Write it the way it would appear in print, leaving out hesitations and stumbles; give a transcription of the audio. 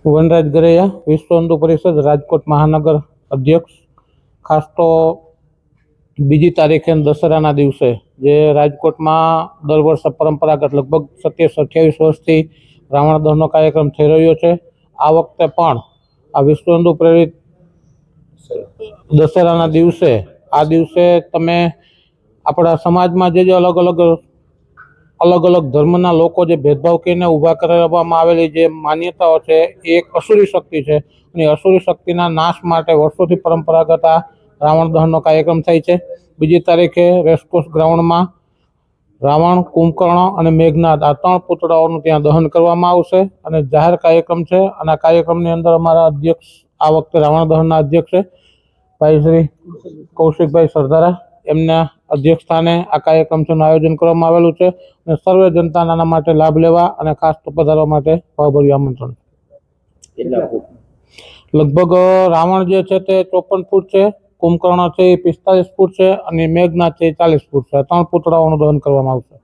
વનરાજ ગરૈયા, વિશ્વ હિન્દુ પરિષદ રાજકોટ મહાનગર અધ્યક્ષ। ખાસ તો બીજી તારીખે દશેરાના દિવસે જે રાજકોટમાં દર વર્ષે પરંપરાગત લગભગ 27-28 વર્ષથી રાવણ દહનનો કાર્યક્રમ થઈ રહ્યો છે। આ વખતે પણ આ વિશ્વ હિન્દુ પ્રેરિત દશેરાના દિવસે તમે આપણા સમાજમાં જે અલગ અલગ ધર્મના લોકો જે ભેદભાવ કરીને ઊભા કરવામાં આવેલી જે માન્યતાઓ છે એ એક અસુરી શક્તિ છે અને અસુરી શક્તિના નાશ માટે વર્ષોથી પરંપરાગત આ રાવણ દહનનો કાર્યક્રમ થાય છે। બીજી તારીખે રેસકોર્સ ગ્રાઉન્ડમાં રાવણ, કુંભકર્ણ અને મેઘનાદ આ 3 પુતળાઓનું ત્યાં દહન કરવામાં આવશે અને જાહેર કાર્યક્રમ છે। અને આ કાર્યક્રમની અંદર અમારા અધ્યક્ષ આ વખતે રાવણ દહનના અધ્યક્ષ છે ભાઈ શ્રી કૌશિકભાઈ સરદારા, એમના અધ્યક્ષ સ્થાને આ કાર્યક્રમનું આયોજન કરવામાં આવેલું છે અને સર્વે જનતાના આના માટે લાભ લેવા અને ખાસ તો પધારવા માટે ભાવભર્યું આમંત્રણ। લગભગ રાવણ જે છે તે 54 ફૂટ છે, કુંભકર્ણ છે એ 45 ફૂટ છે અને મેઘનાદ છે એ 40 ફૂટ છે। 3 પુતળાઓનું દહન કરવામાં આવશે।